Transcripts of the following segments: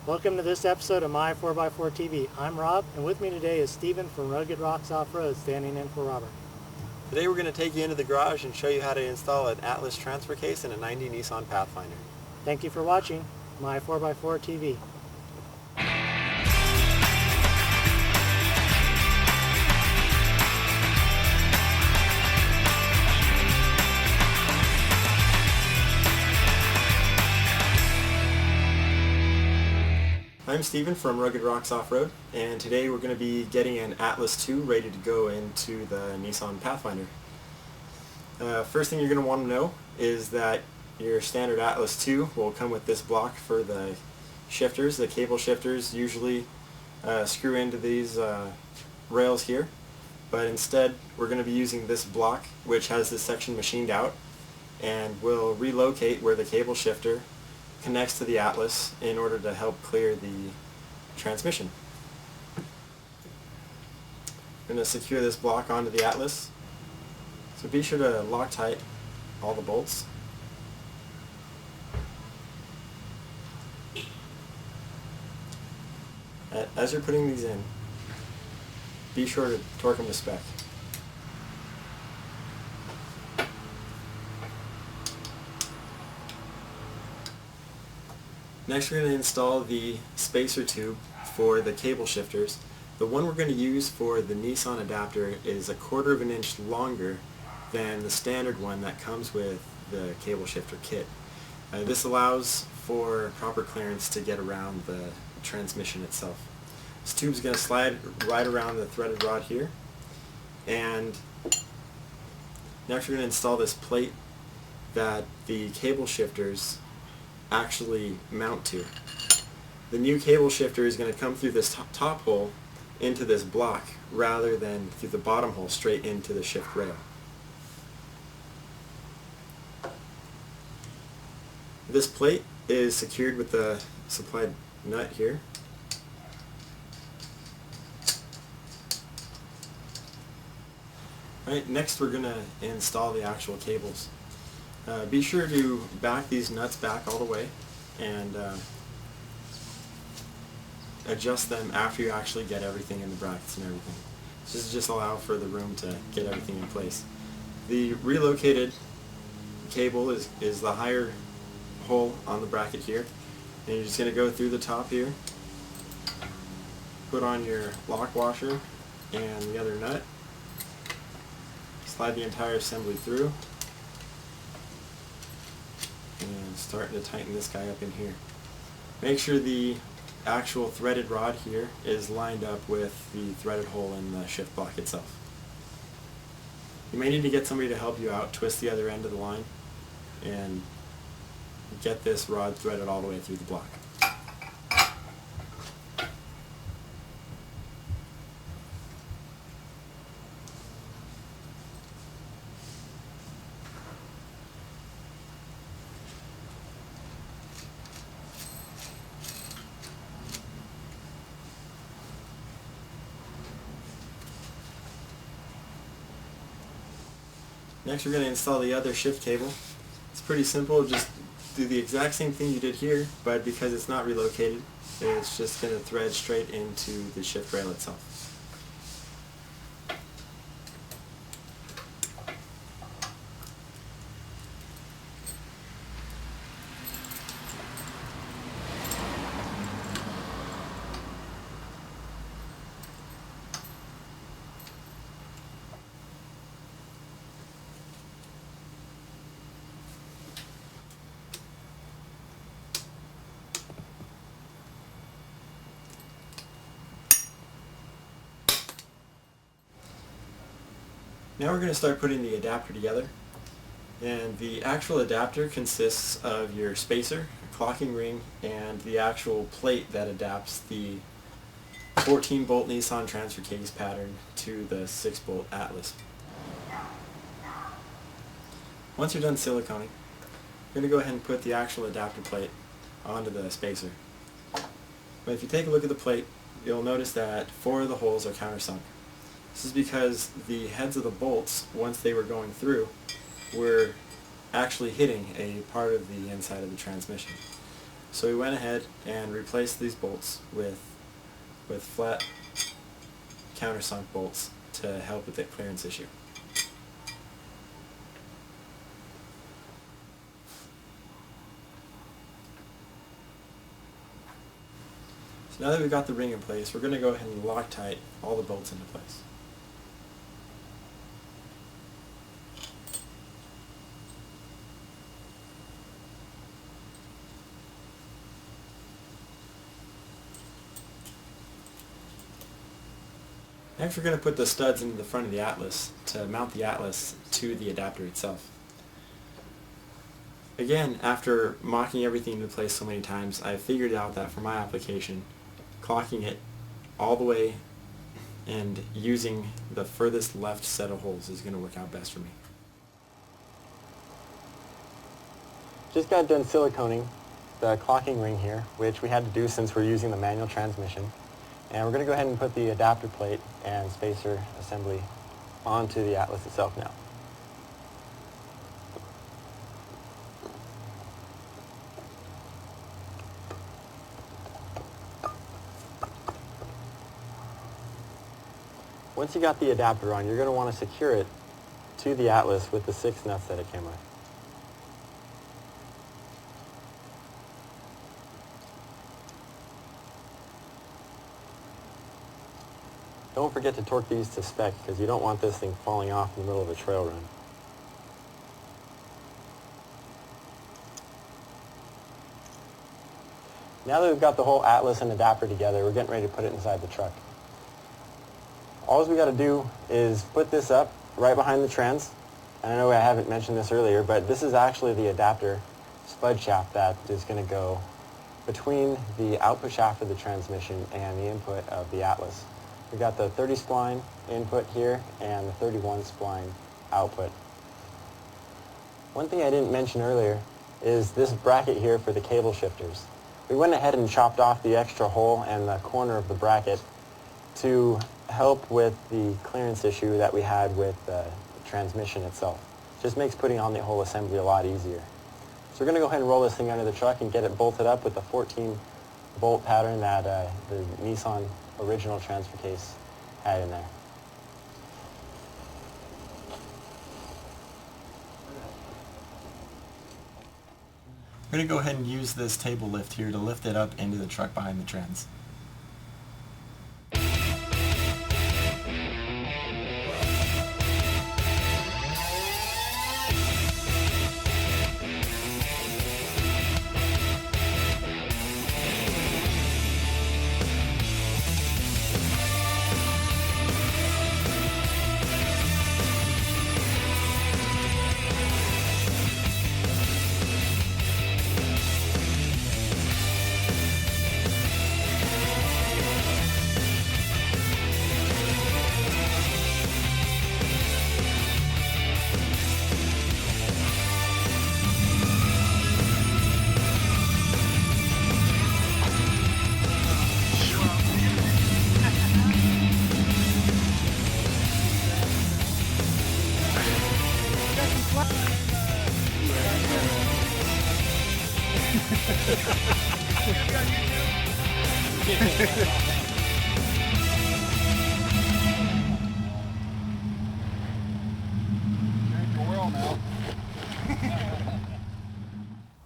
Welcome to this episode of My 4x4 TV. I'm Rob, and with me today is Steven from Rugged Rocks Off-Road, standing in for Robert. Today we're going to take you into the garage and show you how to install an Atlas transfer case in a 90 Nissan Pathfinder. Thank you for watching My 4x4 TV. I'm Steven from Rugged Rocks Off-Road, and today we're going to be getting an Atlas 2 ready to go into the Nissan Pathfinder. First thing you're going to want to know is that your standard Atlas 2 will come with this block for the shifters. The cable shifters usually screw into these rails here, but instead we're going to be using this block, which has this section machined out, and we'll relocate where the cable shifter connects to the Atlas in order to help clear the transmission. I'm going to secure this block onto the Atlas, so be sure to lock tight all the bolts. As you're putting these in, be sure to torque them to spec. Next we're going to install the spacer tube for the cable shifters. The one we're going to use for the Nissan adapter is 1/4 of an inch longer than the standard one that comes with the cable shifter kit. This allows for proper clearance to get around the transmission itself. This tube is going to slide right around the threaded rod here, and next we're going to install this plate that the cable shifters actually mount to. The new cable shifter is going to come through this top hole into this block rather than through the bottom hole straight into the shift rail. This plate is secured with the supplied nut here. Alright, next we're going to install the actual cables. Be sure to back these nuts back all the way and adjust them after you actually get everything in the brackets and everything. This is just allow for the room to get everything in place. The relocated cable is the higher hole on the bracket here, and you're just going to go through the top here, put on your lock washer and the other nut, slide the entire assembly through, and starting to tighten this guy up in here. Make sure the actual threaded rod here is lined up with the threaded hole in the shift block itself. You may need to get somebody to help you out, twist the other end of the line, and get this rod threaded all the way through the block. Next we're going to install the other shift cable. It's pretty simple, just do the exact same thing you did here, but because it's not relocated, it's just going to thread straight into the shift rail itself. Now we're going to start putting the adapter together, and the actual adapter consists of your spacer, a clocking ring, and the actual plate that adapts the 14-bolt Nissan transfer case pattern to the 6-bolt Atlas. Once you're done siliconing, you're going to go ahead and put the actual adapter plate onto the spacer. But if you take a look at the plate, you'll notice that 4 of the holes are countersunk. This is because the heads of the bolts, once they were going through, were actually hitting a part of the inside of the transmission. So we went ahead and replaced these bolts with flat countersunk bolts to help with the clearance issue. So now that we've got the ring in place, we're going to go ahead and Loctite all the bolts into place. Next we're going to put the studs into the front of the Atlas to mount the Atlas to the adapter itself. Again, after mocking everything into place so many times, I figured out that for my application, clocking it all the way and using the furthest left set of holes is going to work out best for me. Just got done siliconing the clocking ring here, which we had to do since we're using the manual transmission. And we're going to go ahead and put the adapter plate and spacer assembly onto the Atlas itself now. Once you got the adapter on, you're going to want to secure it to the Atlas with the 6 nuts that it came with. Don't forget to torque these to spec because you don't want this thing falling off in the middle of a trail run. Now that we've got the whole Atlas and adapter together, we're getting ready to put it inside the truck. All we got to do is put this up right behind the trans. And I know I haven't mentioned this earlier, but this is actually the adapter spud shaft that is going to go between the output shaft of the transmission and the input of the Atlas. We've got the 30 spline input here and the 31 spline output. One thing I didn't mention earlier is this bracket here for the cable shifters. We went ahead and chopped off the extra hole and the corner of the bracket to help with the clearance issue that we had with the transmission itself. Just makes putting on the whole assembly a lot easier. So we're going to go ahead and roll this thing under the truck and get it bolted up with the 14 bolt pattern that the Nissan original transfer case had in there. We're going to go ahead and use this table lift here to lift it up into the truck behind the trans.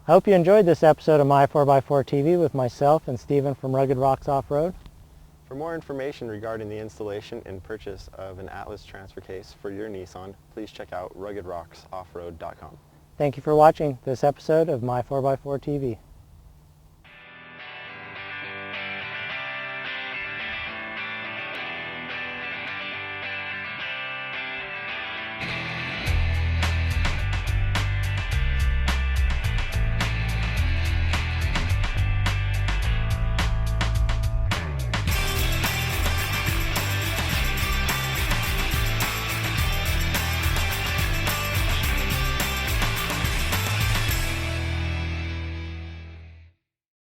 I hope you enjoyed this episode of My 4x4 TV with myself and Steven from Rugged Rocks Off-Road. For more information regarding the installation and purchase of an Atlas transfer case for your Nissan, please check out ruggedrocksoffroad.com. Thank you for watching this episode of My 4x4 TV.